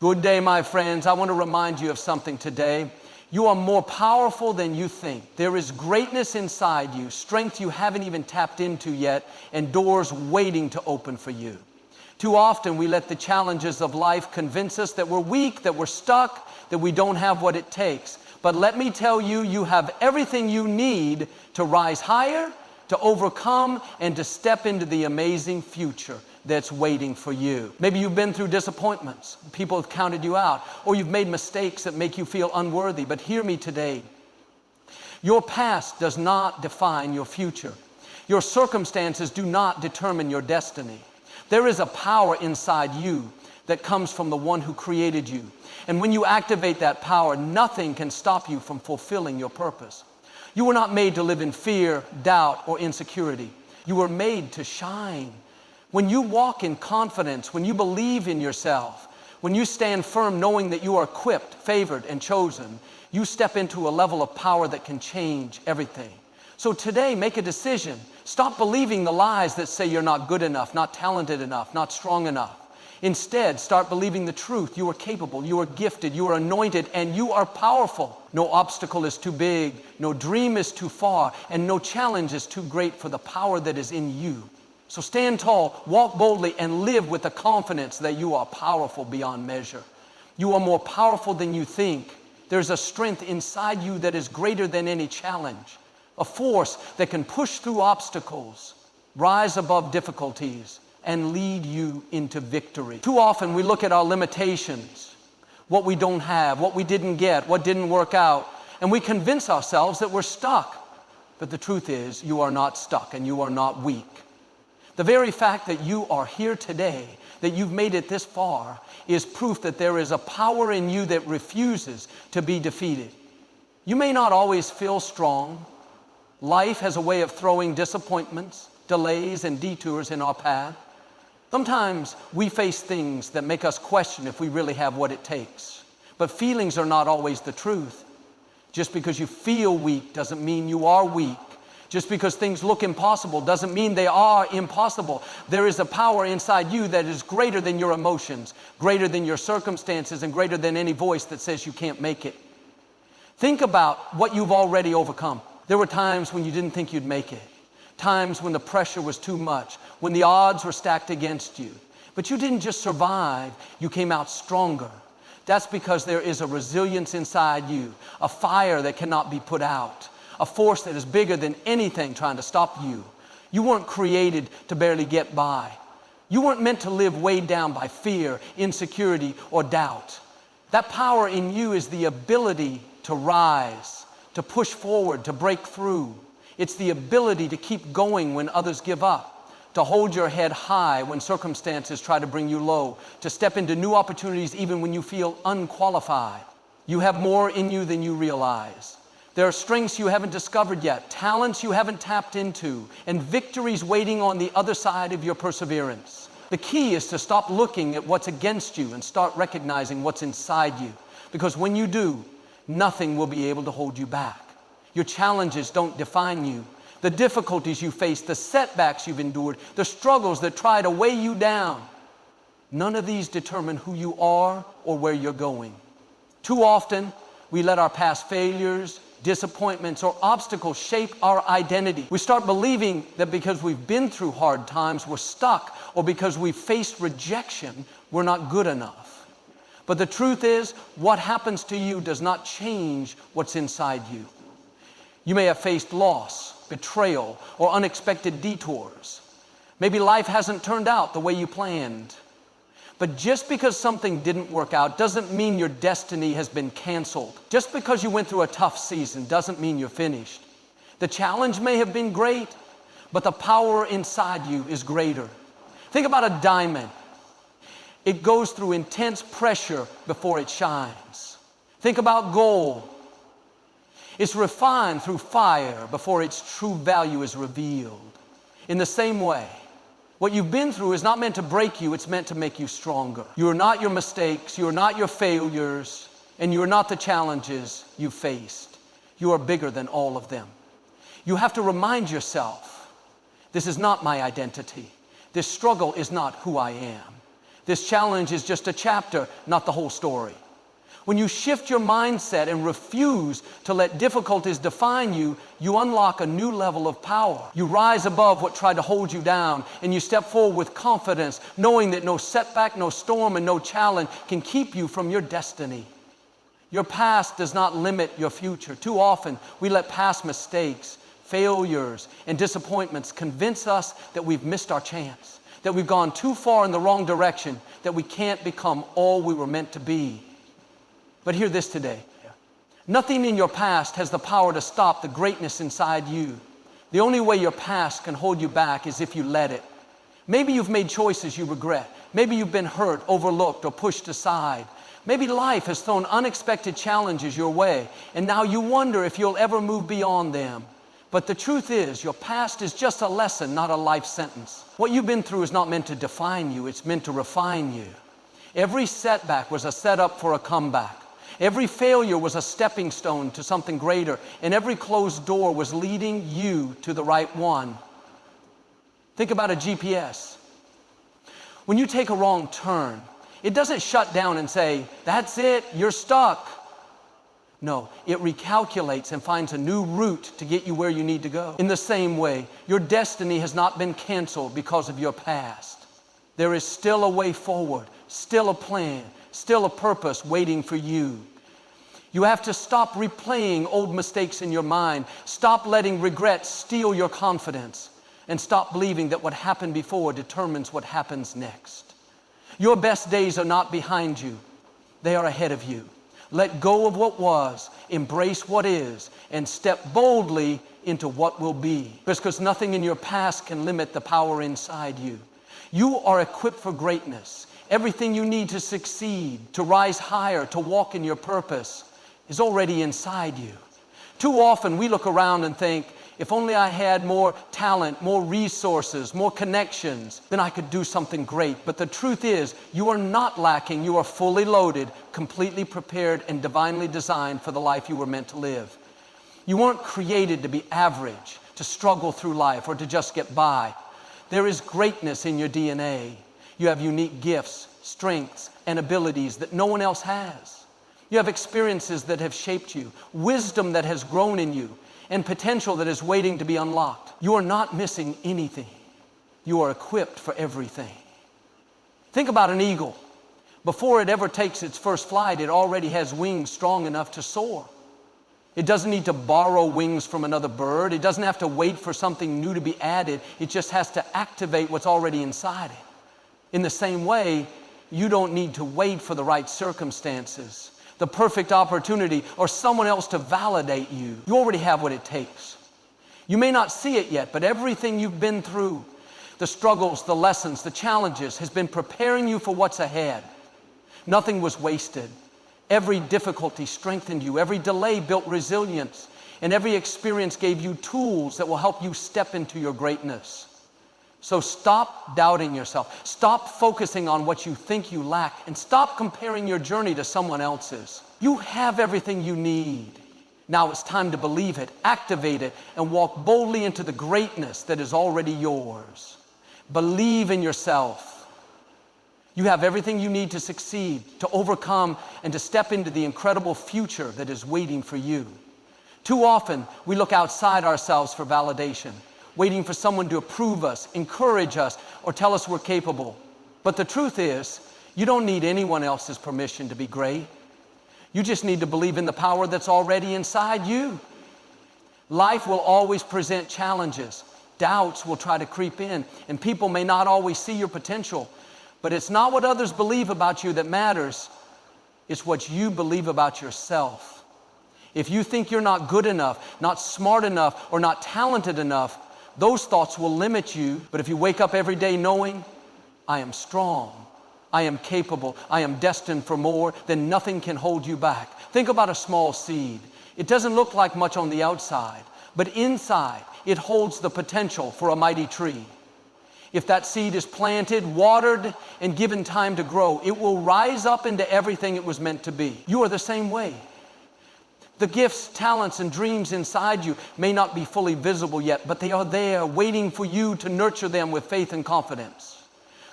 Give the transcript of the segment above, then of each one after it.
Good day, my friends. I want to remind you of something today. You are more powerful than you think. There is greatness inside you, strength you haven't even tapped into yet, and doors waiting to open for you. Too often we let the challenges of life convince us that we're weak, that we're stuck, that we don't have what it takes. But let me tell you, you have everything you need to rise higher, to overcome, and to step into the amazing future that's waiting for you. Maybe you've been through disappointments. People have counted you out. Or you've made mistakes that make you feel unworthy. But hear me today. Your past does not define your future. Your circumstances do not determine your destiny. There is a power inside you that comes from the one who created you. And when you activate that power, nothing can stop you from fulfilling your purpose. You were not made to live in fear, doubt, or insecurity. You were made to shine. When you walk in confidence, when you believe in yourself, when you stand firm knowing that you are equipped, favored, and chosen, you step into a level of power that can change everything. So today, make a decision. Stop believing the lies that say you're not good enough, not talented enough, not strong enough. Instead, start believing the truth. You are capable, you are gifted, you are anointed, and you are powerful. No obstacle is too big, no dream is too far, and no challenge is too great for the power that is in you. So stand tall, walk boldly, and live with the confidence that you are powerful beyond measure. You are more powerful than you think. There's a strength inside you that is greater than any challenge, a force that can push through obstacles, rise above difficulties, and lead you into victory. Too often we look at our limitations, what we don't have, what we didn't get, what didn't work out, and we convince ourselves that we're stuck. But the truth is, you are not stuck and you are not weak. The very fact that you are here today, that you've made it this far, is proof that there is a power in you that refuses to be defeated. You may not always feel strong. Life has a way of throwing disappointments, delays, and detours in our path. Sometimes we face things that make us question if we really have what it takes. But feelings are not always the truth. Just because you feel weak doesn't mean you are weak. Just because things look impossible doesn't mean they are impossible. There is a power inside you that is greater than your emotions, greater than your circumstances, and greater than any voice that says you can't make it. Think about what you've already overcome. There were times when you didn't think you'd make it. Times when the pressure was too much, when the odds were stacked against you. But you didn't just survive, you came out stronger. That's because there is a resilience inside you, a fire that cannot be put out, a force that is bigger than anything trying to stop you. You weren't created to barely get by. You weren't meant to live weighed down by fear, insecurity, or doubt. That power in you is the ability to rise, to push forward, to break through. It's the ability to keep going when others give up, to hold your head high when circumstances try to bring you low, to step into new opportunities even when you feel unqualified. You have more in you than you realize. There are strengths you haven't discovered yet, talents you haven't tapped into, and victories waiting on the other side of your perseverance. The key is to stop looking at what's against you and start recognizing what's inside you. Because when you do, nothing will be able to hold you back. Your challenges don't define you. The difficulties you face, the setbacks you've endured, the struggles that try to weigh you down, none of these determine who you are or where you're going. Too often, we let our past failures, disappointments, or obstacles shape our identity. We start believing that because we've been through hard times, we're stuck, or because we've faced rejection, we're not good enough. But the truth is, what happens to you does not change what's inside you. You may have faced loss, betrayal, or unexpected detours. Maybe life hasn't turned out the way you planned. But just because something didn't work out doesn't mean your destiny has been canceled. Just because you went through a tough season doesn't mean you're finished. The challenge may have been great, but the power inside you is greater. Think about a diamond. It goes through intense pressure before it shines. Think about gold. It's refined through fire before its true value is revealed. In the same way, what you've been through is not meant to break you, it's meant to make you stronger. You are not your mistakes, you are not your failures, and you are not the challenges you faced. You are bigger than all of them. You have to remind yourself, this is not my identity. This struggle is not who I am. This challenge is just a chapter, not the whole story. When you shift your mindset and refuse to let difficulties define you, you unlock a new level of power. You rise above what tried to hold you down, and you step forward with confidence, knowing that no setback, no storm, and no challenge can keep you from your destiny. Your past does not limit your future. Too often, we let past mistakes, failures, and disappointments convince us that we've missed our chance, that we've gone too far in the wrong direction, that we can't become all we were meant to be. But hear this today. Nothing in your past has the power to stop the greatness inside you. The only way your past can hold you back is if you let it. Maybe you've made choices you regret. Maybe you've been hurt, overlooked, or pushed aside. Maybe life has thrown unexpected challenges your way, and now you wonder if you'll ever move beyond them. But the truth is, your past is just a lesson, not a life sentence. What you've been through is not meant to define you, it's meant to refine you. Every setback was a setup for a comeback. Every failure was a stepping stone to something greater, and every closed door was leading you to the right one. Think about a GPS. When you take a wrong turn, it doesn't shut down and say, "That's it, you're stuck." No, it recalculates and finds a new route to get you where you need to go. In the same way, your destiny has not been canceled because of your past. There is still a way forward, still a plan, still a purpose waiting for you. You have to stop replaying old mistakes in your mind, stop letting regret steal your confidence, and stop believing that what happened before determines what happens next. Your best days are not behind you, they are ahead of you. Let go of what was, embrace what is, and step boldly into what will be. Because nothing in your past can limit the power inside you. You are equipped for greatness. Everything you need to succeed, to rise higher, to walk in your purpose is already inside you. Too often we look around and think, if only I had more talent, more resources, more connections, then I could do something great. But the truth is, you are not lacking. You are fully loaded, completely prepared, and divinely designed for the life you were meant to live. You weren't created to be average, to struggle through life, or to just get by. There is greatness in your DNA. You have unique gifts, strengths, and abilities that no one else has. You have experiences that have shaped you, wisdom that has grown in you, and potential that is waiting to be unlocked. You are not missing anything. You are equipped for everything. Think about an eagle. Before it ever takes its first flight, it already has wings strong enough to soar. It doesn't need to borrow wings from another bird. It doesn't have to wait for something new to be added. It just has to activate what's already inside it. In the same way, you don't need to wait for the right circumstances, the perfect opportunity, or someone else to validate you. You already have what it takes. You may not see it yet, but everything you've been through, the struggles, the lessons, the challenges, has been preparing you for what's ahead. Nothing was wasted. Every difficulty strengthened you. Every delay built resilience. And every experience gave you tools that will help you step into your greatness. So stop doubting yourself. Stop focusing on what you think you lack, and stop comparing your journey to someone else's. You have everything you need. Now it's time to believe it, activate it, and walk boldly into the greatness that is already yours. Believe in yourself. You have everything you need to succeed, to overcome, and to step into the incredible future that is waiting for you. Too often, we look outside ourselves for validation, waiting for someone to approve us, encourage us, or tell us we're capable. But the truth is, you don't need anyone else's permission to be great. You just need to believe in the power that's already inside you. Life will always present challenges. Doubts will try to creep in, and people may not always see your potential. But it's not what others believe about you that matters. It's what you believe about yourself. If you think you're not good enough, not smart enough, or not talented enough, those thoughts will limit you. But if you wake up every day knowing, I am strong, I am capable, I am destined for more, then nothing can hold you back. Think about a small seed. It doesn't look like much on the outside, but inside it holds the potential for a mighty tree. If that seed is planted, watered, and given time to grow, it will rise up into everything it was meant to be. You are the same way. The gifts, talents, and dreams inside you may not be fully visible yet, but they are there waiting for you to nurture them with faith and confidence.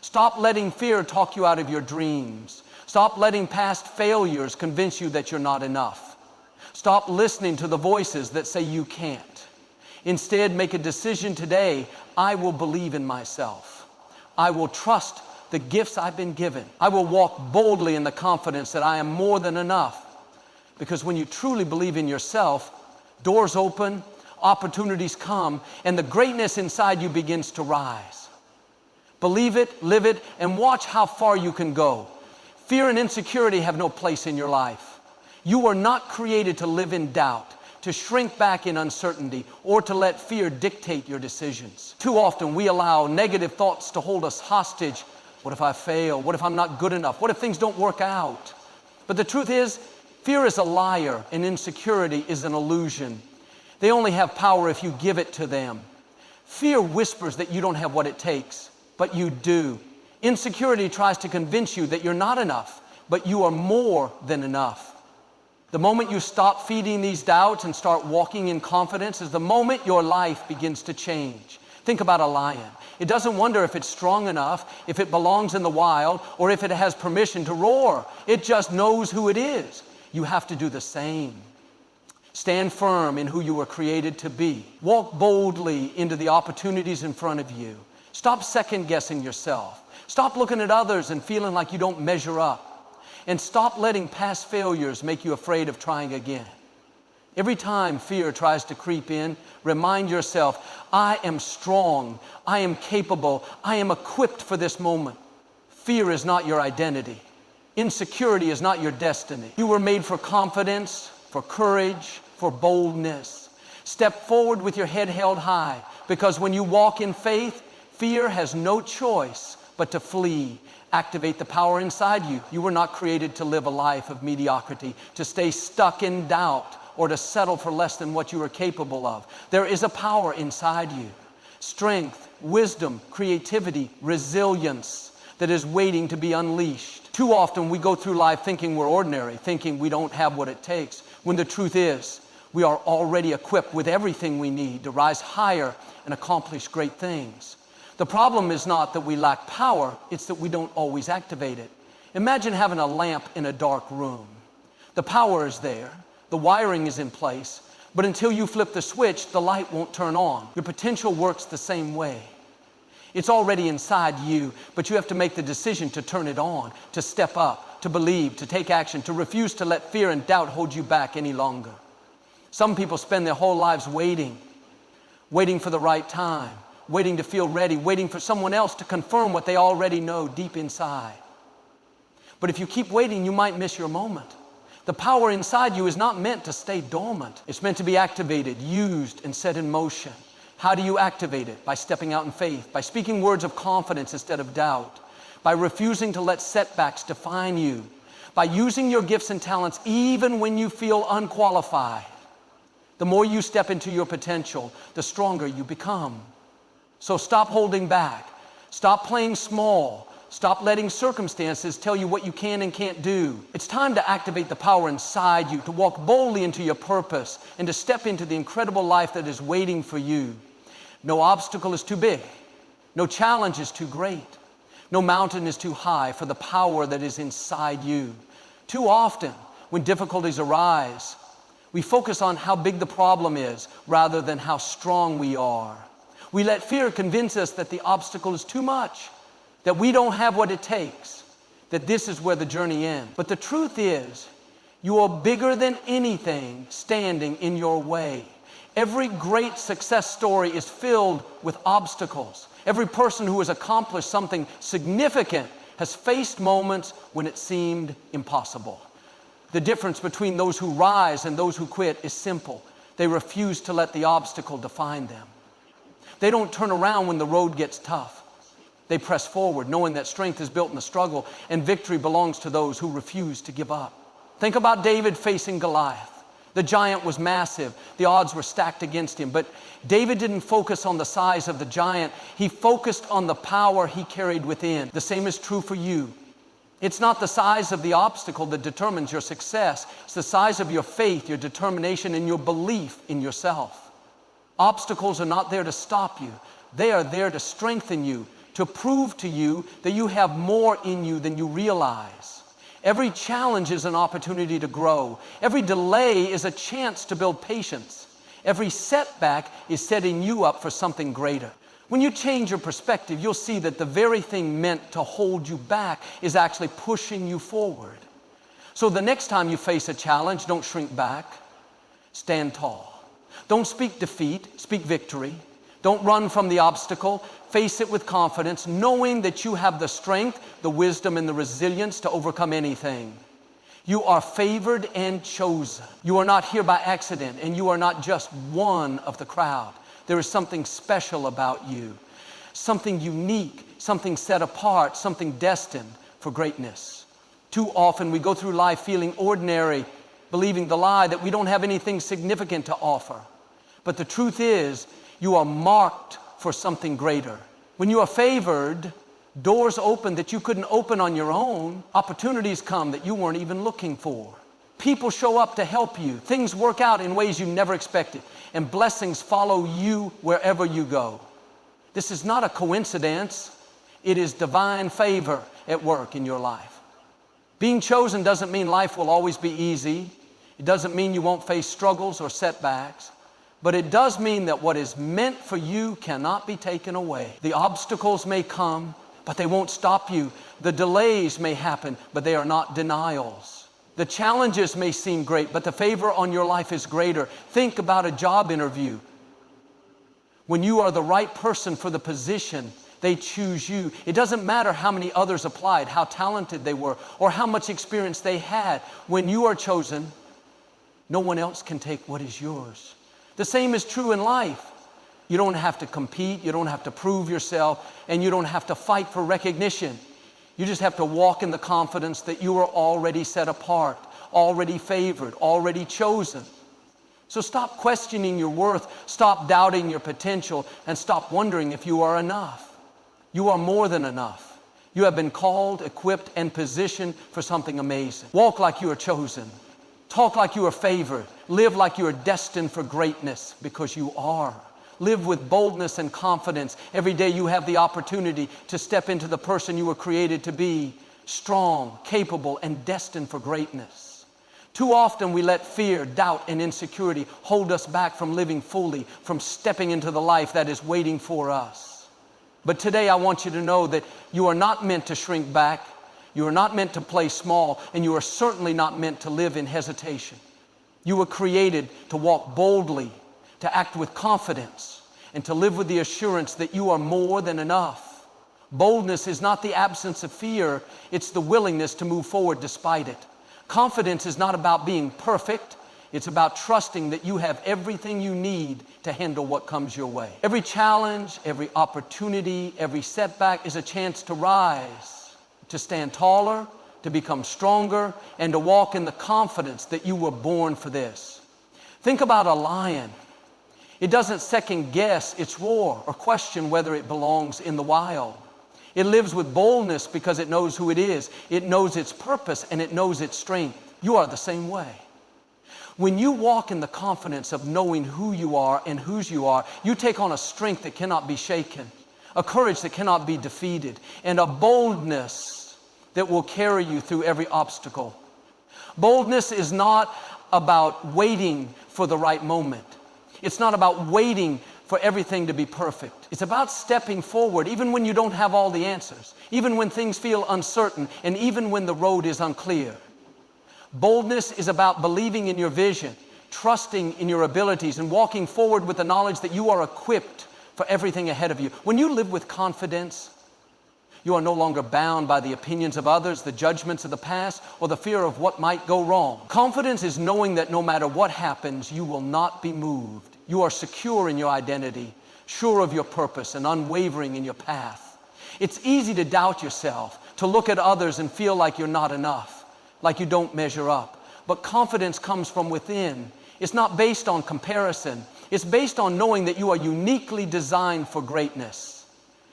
Stop letting fear talk you out of your dreams. Stop letting past failures convince you that you're not enough. Stop listening to the voices that say you can't. Instead, make a decision today. I will believe in myself. I will trust the gifts I've been given. I will walk boldly in the confidence that I am more than enough. Because when you truly believe in yourself, doors open, opportunities come, and the greatness inside you begins to rise. Believe it, live it, and watch how far you can go. Fear and insecurity have no place in your life. You were not created to live in doubt, to shrink back in uncertainty, or to let fear dictate your decisions. Too often we allow negative thoughts to hold us hostage. What if I fail? What if I'm not good enough? What if things don't work out? But the truth is, fear is a liar and insecurity is an illusion. They only have power if you give it to them. Fear whispers that you don't have what it takes, but you do. Insecurity tries to convince you that you're not enough, but you are more than enough. The moment you stop feeding these doubts and start walking in confidence is the moment your life begins to change. Think about a lion. It doesn't wonder if it's strong enough, if it belongs in the wild, or if it has permission to roar. It just knows who it is. You have to do the same. Stand firm in who you were created to be. Walk boldly into the opportunities in front of you. Stop second-guessing yourself. Stop looking at others and feeling like you don't measure up. And stop letting past failures make you afraid of trying again. Every time fear tries to creep in, remind yourself, I am strong, I am capable, I am equipped for this moment. Fear is not your identity. Insecurity is not your destiny. You were made for confidence, for courage, for boldness. Step forward with your head held high, because when you walk in faith, fear has no choice but to flee. Activate the power inside you. You were not created to live a life of mediocrity, to stay stuck in doubt, or to settle for less than what you are capable of. There is a power inside you. Strength, wisdom, creativity, resilience that is waiting to be unleashed. Too often we go through life thinking we're ordinary, thinking we don't have what it takes, when the truth is we are already equipped with everything we need to rise higher and accomplish great things. The problem is not that we lack power, it's that we don't always activate it. Imagine having a lamp in a dark room. The power is there, the wiring is in place, but until you flip the switch, the light won't turn on. Your potential works the same way. It's already inside you, but you have to make the decision to turn it on, to step up, to believe, to take action, to refuse to let fear and doubt hold you back any longer. Some people spend their whole lives waiting for the right time, waiting to feel ready, waiting for someone else to confirm what they already know deep inside. But if you keep waiting, you might miss your moment. The power inside you is not meant to stay dormant. It's meant to be activated, used, and set in motion. How do you activate it? By stepping out in faith, by speaking words of confidence instead of doubt, by refusing to let setbacks define you, by using your gifts and talents even when you feel unqualified. The more you step into your potential, the stronger you become. So stop holding back. Stop playing small. Stop letting circumstances tell you what you can and can't do. It's time to activate the power inside you, to walk boldly into your purpose, and to step into the incredible life that is waiting for you. No obstacle is too big. No challenge is too great. No mountain is too high for the power that is inside you. Too often, when difficulties arise, we focus on how big the problem is rather than how strong we are. We let fear convince us that the obstacle is too much, that we don't have what it takes, that this is where the journey ends. But the truth is, you are bigger than anything standing in your way. Every great success story is filled with obstacles. Every person who has accomplished something significant has faced moments when it seemed impossible. The difference between those who rise and those who quit is simple. They refuse to let the obstacle define them. They don't turn around when the road gets tough. They press forward, knowing that strength is built in the struggle and victory belongs to those who refuse to give up. Think about David facing Goliath. The giant was massive. The odds were stacked against him. But David didn't focus on the size of the giant. He focused on the power he carried within. The same is true for you. It's not the size of the obstacle that determines your success. It's the size of your faith, your determination, and your belief in yourself. Obstacles are not there to stop you. They are there to strengthen you, to prove to you that you have more in you than you realize. Every challenge is an opportunity to grow. Every delay is a chance to build patience. Every setback is setting you up for something greater. When you change your perspective, you'll see that the very thing meant to hold you back is actually pushing you forward. So the next time you face a challenge, don't shrink back. Stand tall. Don't speak defeat, speak victory. Don't run from the obstacle. Face it with confidence, knowing that you have the strength, the wisdom, and the resilience to overcome anything. You are favored and chosen. You are not here by accident, and you are not just one of the crowd. There is something special about you, something unique, something set apart, something destined for greatness. Too often we go through life feeling ordinary, believing the lie that we don't have anything significant to offer. But the truth is, you are marked for something greater. When you are favored, doors open that you couldn't open on your own. Opportunities come that you weren't even looking for. People show up to help you. Things work out in ways you never expected. And blessings follow you wherever you go. This is not a coincidence. It is divine favor at work in your life. Being chosen doesn't mean life will always be easy. It doesn't mean you won't face struggles or setbacks. But it does mean that what is meant for you cannot be taken away. The obstacles may come, but they won't stop you. The delays may happen, but they are not denials. The challenges may seem great, but the favor on your life is greater. Think about a job interview. When you are the right person for the position, they choose you. It doesn't matter how many others applied, how talented they were, or how much experience they had. When you are chosen, no one else can take what is yours. The same is true in life. You don't have to compete, you don't have to prove yourself, and you don't have to fight for recognition. You just have to walk in the confidence that you are already set apart, already favored, already chosen. So stop questioning your worth, stop doubting your potential, and stop wondering if you are enough. You are more than enough. You have been called, equipped, and positioned for something amazing. Walk like you are chosen. Talk like you are favored. Live like you are destined for greatness, because you are. Live with boldness and confidence. Every day you have the opportunity to step into the person you were created to be, strong, capable, and destined for greatness. Too often we let fear, doubt, and insecurity hold us back from living fully, from stepping into the life that is waiting for us. But today I want you to know that you are not meant to shrink back. You are not meant to play small, and you are certainly not meant to live in hesitation. You were created to walk boldly, to act with confidence, and to live with the assurance that you are more than enough. Boldness is not the absence of fear, it's the willingness to move forward despite it. Confidence is not about being perfect, it's about trusting that you have everything you need to handle what comes your way. Every challenge, every opportunity, every setback is a chance to rise, to stand taller, to become stronger, and to walk in the confidence that you were born for this. Think about a lion. It doesn't second guess its roar or question whether it belongs in the wild. It lives with boldness because it knows who it is. It knows its purpose and it knows its strength. You are the same way. When you walk in the confidence of knowing who you are and whose you are, you take on a strength that cannot be shaken, a courage that cannot be defeated, and a boldness that will carry you through every obstacle. Boldness is not about waiting for the right moment. It's not about waiting for everything to be perfect. It's about stepping forward even when you don't have all the answers, even when things feel uncertain, and even when the road is unclear. Boldness is about believing in your vision, trusting in your abilities, and walking forward with the knowledge that you are equipped for everything ahead of you. When you live with confidence, you are no longer bound by the opinions of others, the judgments of the past, or the fear of what might go wrong. Confidence is knowing that no matter what happens, you will not be moved. You are secure in your identity, sure of your purpose, and unwavering in your path. It's easy to doubt yourself, to look at others and feel like you're not enough, like you don't measure up. But confidence comes from within. It's not based on comparison. It's based on knowing that you are uniquely designed for greatness.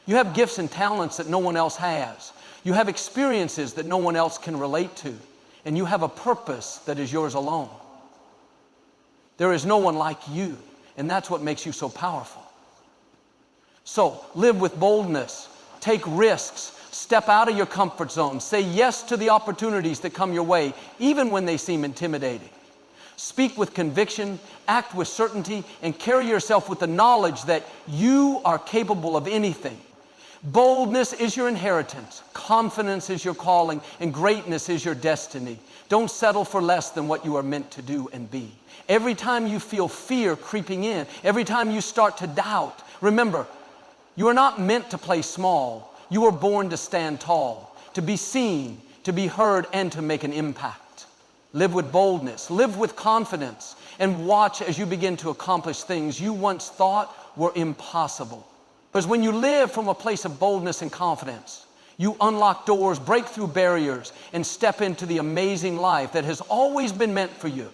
You have gifts and talents that no one else has. You have experiences that no one else can relate to. And you have a purpose that is yours alone. There is no one like you, and that's what makes you so powerful. So, live with boldness. Take risks. Step out of your comfort zone. Say yes to the opportunities that come your way, even when they seem intimidating. Speak with conviction, act with certainty, and carry yourself with the knowledge that you are capable of anything. Boldness is your inheritance, confidence is your calling, and greatness is your destiny. Don't settle for less than what you are meant to do and be. Every time you feel fear creeping in, every time you start to doubt, remember, you are not meant to play small. You were born to stand tall, to be seen, to be heard, and to make an impact. Live with boldness, live with confidence, and watch as you begin to accomplish things you once thought were impossible. Because when you live from a place of boldness and confidence, you unlock doors, break through barriers, and step into the amazing life that has always been meant for you.